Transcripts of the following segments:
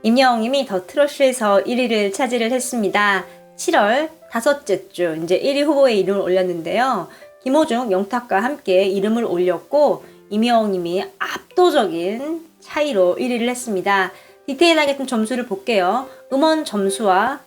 임영웅님이 더 트롯쇼에서 1위를 차지를 했습니다. 7월 다섯째 주 이제 1위 후보에 이름을 올렸는데요. 김호중, 영탁과 함께 이름을 올렸고 임영웅님이 압도적인 차이로 1위를 했습니다. 디테일하게 좀 점수를 볼게요. 음원 점수와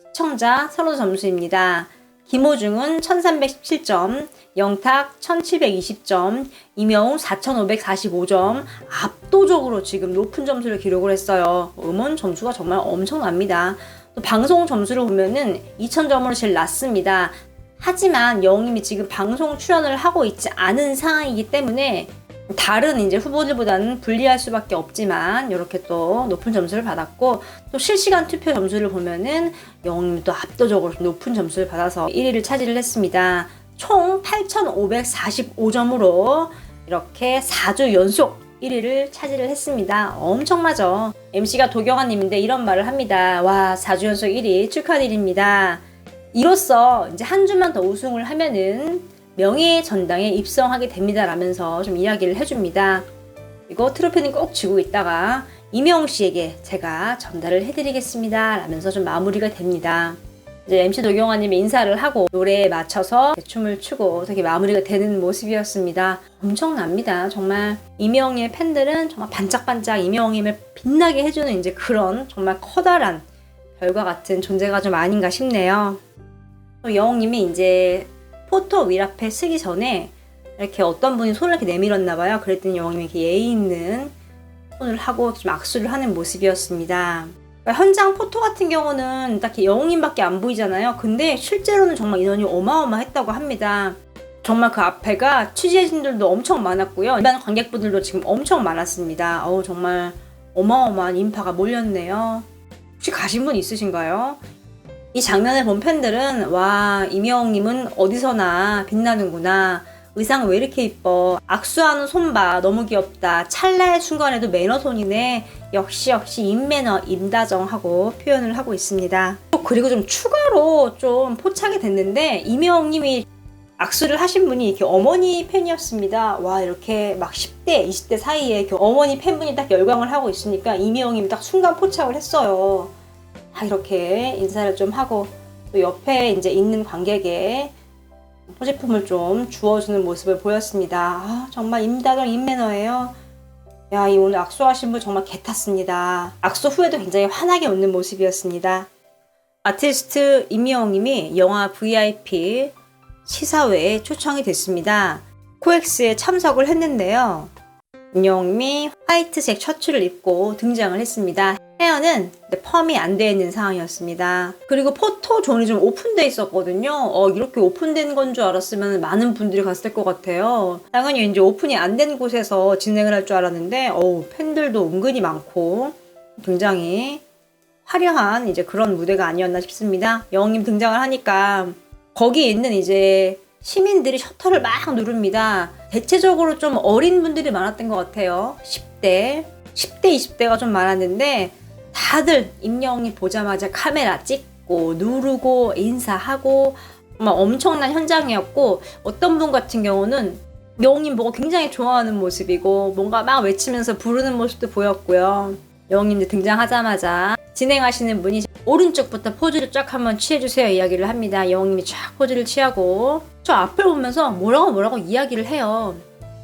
시청자 선호 점수입니다. 김호중은 1317점, 영탁 1720점, 임영웅 4545점, 압도적으로 지금 높은 점수를 기록을 했어요. 음원 점수가 정말 엄청납니다. 또 방송 점수를 보면은 2000점으로 제일 낮습니다. 하지만 영웅님이 지금 방송 출연을 하고 있지 않은 상황이기 때문에 다른 이제 후보들보다는 불리할 수밖에 없지만 이렇게 또 높은 점수를 받았고, 또 실시간 투표 점수를 보면은 영웅님이 또 압도적으로 높은 점수를 받아서 1위를 차지를 했습니다. 총 8545점으로 이렇게 4주 연속 1위를 차지를 했습니다. 엄청나죠? MC가 도경아님인데 이런 말을 합니다. 와, 4주 연속 1위 축하드립니다. 이로써 이제 한 주만 더 우승을 하면은 명예의 전당에 입성하게 됩니다 라면서 좀 이야기를 해줍니다. 이거 트로피는 꼭 쥐고 있다가 임영웅 씨에게 제가 전달을 해드리겠습니다 라면서 좀 마무리가 됩니다. 이제 MC 도경아님이 인사를 하고 노래에 맞춰서 춤을 추고 되게 마무리가 되는 모습이었습니다. 엄청납니다. 정말 임영웅의 팬들은 정말 반짝반짝 임영웅님을 빛나게 해주는 이제 그런 정말 커다란 별과 같은 존재가 좀 아닌가 싶네요. 영웅님이 이제 포토 위라페 쓰기 전에 이렇게 어떤 분이 손을 이렇게 내밀었나봐요. 그랬더니 영웅님이 이렇게 예의 있는 손을 하고 좀 악수를 하는 모습이었습니다. 그러니까 현장 포토 같은 경우는 딱히 영웅님밖에 안 보이잖아요. 근데 실제로는 정말 인원이 어마어마했다고 합니다. 정말 그 앞에가 취재진들도 엄청 많았고요. 일반 관객분들도 지금 엄청 많았습니다. 정말 어마어마한 인파가 몰렸네요. 혹시 가신 분 있으신가요? 이 장면을 본 팬들은 와, 임영웅님은 어디서나 빛나는구나. 의상 왜 이렇게 이뻐. 악수하는 손 봐. 너무 귀엽다. 찰나의 순간에도 매너손이네. 역시 임매너 임다정하고 표현을 하고 있습니다. 그리고 좀 추가로 좀 포착이 됐는데 임영웅님이 악수를 하신 분이 이렇게 어머니 팬이었습니다. 와, 이렇게 막 10대, 20대 사이에 이렇게 어머니 팬분이 딱 열광을 하고 있으니까 임영웅님이 딱 순간 포착을 했어요. 이렇게 인사를 좀 하고 또 옆에 이제 있는 관객에 포제품을 좀 주워주는 모습을 보였습니다. 정말 임다정 임매너예요. 야, 이 오늘 악수하신 분 정말 개탔습니다. 악수 후에도 굉장히 환하게 웃는 모습이었습니다. 아티스트 임영웅님이 영화 VIP 시사회에 초청이 됐습니다. 코엑스에 참석을 했는데요. 임영웅님이 화이트색 셔츠를 입고 등장을 했습니다. 헤어는 펌이 안 되어 있는 상황이었습니다. 그리고 포토존이 좀 오픈되어 있었거든요. 이렇게 오픈된 건 줄 알았으면 많은 분들이 갔을 것 같아요. 당연히 이제 오픈이 안 된 곳에서 진행을 할 줄 알았는데 팬들도 은근히 많고 굉장히 화려한 이제 그런 무대가 아니었나 싶습니다. 영웅님 등장을 하니까 거기에 있는 이제 시민들이 셔터를 막 누릅니다. 대체적으로 좀 어린 분들이 많았던 것 같아요. 10대, 20대가 좀 많았는데 다들 임영웅이 보자마자 카메라 찍고 누르고 인사하고 정말 엄청난 현장이었고, 어떤 분 같은 경우는 영웅님 보고 굉장히 좋아하는 모습이고 뭔가 막 외치면서 부르는 모습도 보였고요. 영웅님 등장하자마자 진행하시는 분이 오른쪽부터 포즈를 쫙 한번 취해주세요 이야기를 합니다. 영웅님이 쫙 포즈를 취하고 저 앞을 보면서 뭐라고 이야기를 해요.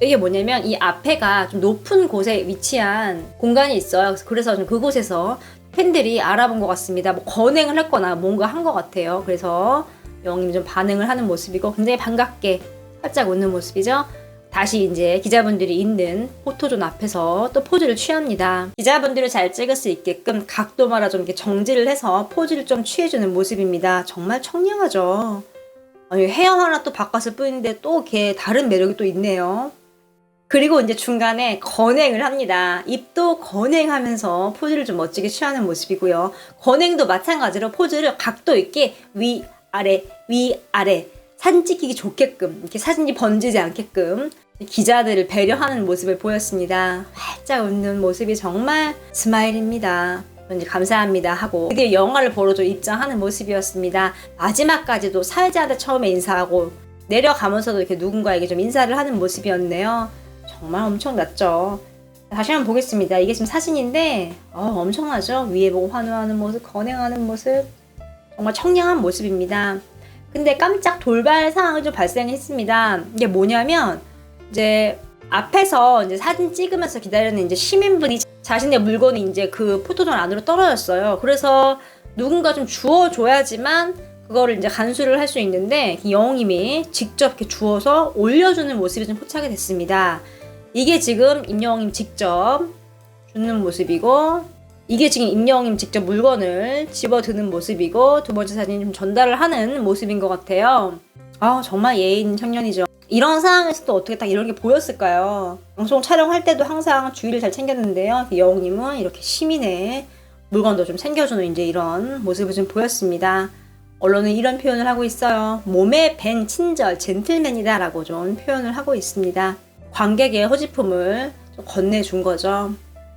이게 뭐냐면 이 앞에가 좀 높은 곳에 위치한 공간이 있어요. 그래서 좀 그곳에서 팬들이 알아본 것 같습니다. 뭐 건행을 했거나 뭔가 한 것 같아요. 그래서 영웅님이 좀 반응을 하는 모습이고 굉장히 반갑게 살짝 웃는 모습이죠. 다시 이제 기자분들이 있는 포토존 앞에서 또 포즈를 취합니다. 기자분들을 잘 찍을 수 있게끔 각도마다 좀 이렇게 정지를 해서 포즈를 좀 취해주는 모습입니다. 정말 청량하죠. 헤어 하나 또 바꿨을 뿐인데 또 이렇게 다른 매력이 또 있네요. 그리고 이제 중간에 건행을 합니다. 입도 건행하면서 포즈를 좀 멋지게 취하는 모습이고요. 건행도 마찬가지로 포즈를 각도 있게 위아래 사진 찍히기 좋게끔 이렇게 사진이 번지지 않게끔 기자들을 배려하는 모습을 보였습니다. 활짝 웃는 모습이 정말 스마일입니다. 이제 감사합니다 하고 드디어 영화를 보러 좀 입장하는 모습이었습니다. 마지막까지도 사회자한테 처음에 인사하고 내려가면서도 이렇게 누군가에게 좀 인사를 하는 모습이었네요. 정말 엄청났죠. 다시 한번 보겠습니다. 이게 지금 사진인데 엄청나죠? 위에 보고 환호하는 모습, 건행하는 모습, 정말 청량한 모습입니다. 근데 깜짝 돌발 상황이 좀 발생했습니다. 이게 뭐냐면 이제 앞에서 이제 사진 찍으면서 기다리는 이제 시민분이 자신의 물건이 이제 그 포토존 안으로 떨어졌어요. 그래서 누군가 좀 주워줘야지만 그거를 이제 간수를 할 수 있는데 영웅님이 직접 이렇게 주워서 올려주는 모습이 좀 포착이 됐습니다. 이게 지금 임영웅님 직접 주는 모습이고, 이게 지금 임영웅님 직접 물건을 집어드는 모습이고, 두 번째 사진이 좀 전달을 하는 모습인 것 같아요. 정말 예의 있는 청년이죠. 이런 상황에서도 어떻게 딱 이런 게 보였을까요? 방송 촬영할 때도 항상 주의를 잘 챙겼는데요. 영웅님은 이렇게 시민의 물건도 좀 챙겨주는 이제 이런 모습을 좀 보였습니다. 언론은 이런 표현을 하고 있어요. 몸에 밴 친절 젠틀맨이다 라고 좀 표현을 하고 있습니다. 관객의 호지품을 좀 건네준 거죠.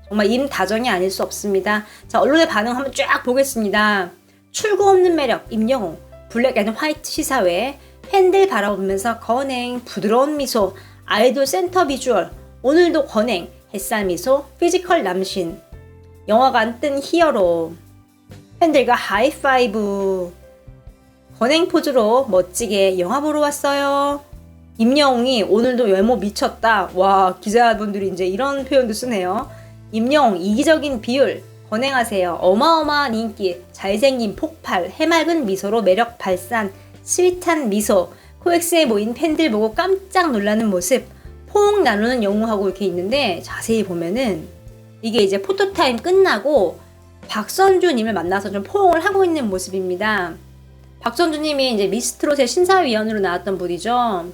정말 임다정이 아닐 수 없습니다. 자, 언론의 반응 한번 쫙 보겠습니다. 출구 없는 매력 임영웅, 블랙 앤 화이트 시사회, 팬들 바라보면서 건행, 부드러운 미소, 아이돌 센터 비주얼, 오늘도 건행, 햇살 미소, 피지컬 남신, 영화가 안 뜬 히어로, 팬들과 하이파이브, 건행 포즈로 멋지게 영화 보러 왔어요. 임영웅이 오늘도 외모 미쳤다. 와, 기자분들이 이제 이런 표현도 쓰네요. 임영웅 이기적인 비율, 건행하세요. 어마어마한 인기, 잘생긴 폭발, 해맑은 미소로 매력 발산, 스윗한 미소, 코엑스에 모인 팬들 보고 깜짝 놀라는 모습, 포옹 나누는 영웅하고 이렇게 있는데 자세히 보면은 이게 이제 포토타임 끝나고 박선주님을 만나서 좀 포옹을 하고 있는 모습입니다. 박선주님이 이제 미스트롯의 신사위원으로 나왔던 분이죠.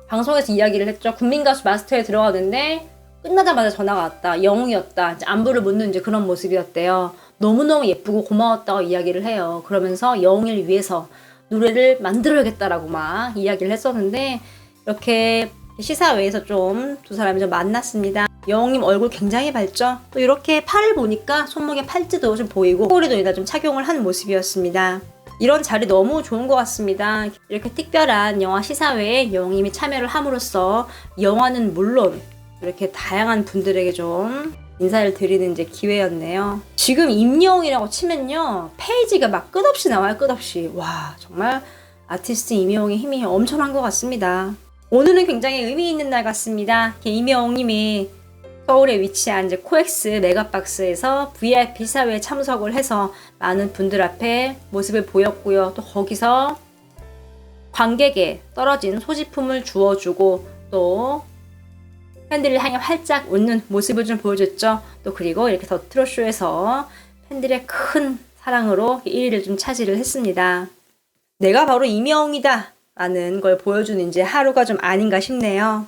방송에서 이야기를 했죠. 국민가수 마스터에 들어가는데 끝나자마자 전화가 왔다. 영웅이었다. 이제 안부를 묻는 이제 그런 모습이었대요. 너무너무 예쁘고 고마웠다고 이야기를 해요. 그러면서 영웅을 위해서 노래를 만들어야겠다라고 막 이야기를 했었는데, 이렇게 시사회에서 좀 두 사람이 좀 만났습니다. 영웅님 얼굴 굉장히 밝죠? 또 이렇게 팔을 보니까 손목에 팔찌도 좀 보이고 꼬리도 좀 착용을 한 모습이었습니다. 이런 자리 너무 좋은 것 같습니다. 이렇게 특별한 영화 시사회에 영웅님이 참여를 함으로써 영화는 물론 이렇게 다양한 분들에게 좀 인사를 드리는 이제 기회였네요. 지금 임영웅이라고 치면요, 페이지가 막 끝없이 나와요. 끝없이. 와, 정말 아티스트 임영웅의 힘이 엄청난 것 같습니다. 오늘은 굉장히 의미 있는 날 같습니다. 임영웅님이 서울에 위치한 이제 코엑스 메가박스에서 VIP 시사회에 참석을 해서 많은 분들 앞에 모습을 보였고요. 또 거기서 관객에 떨어진 소지품을 주워주고 또 팬들을 향해 활짝 웃는 모습을 좀 보여줬죠. 또 그리고 이렇게 더 트롯쇼에서 팬들의 큰 사랑으로 1위를 좀 차지를 했습니다. 내가 바로 임영웅이다 라는 걸 보여주는 이제 하루가 좀 아닌가 싶네요.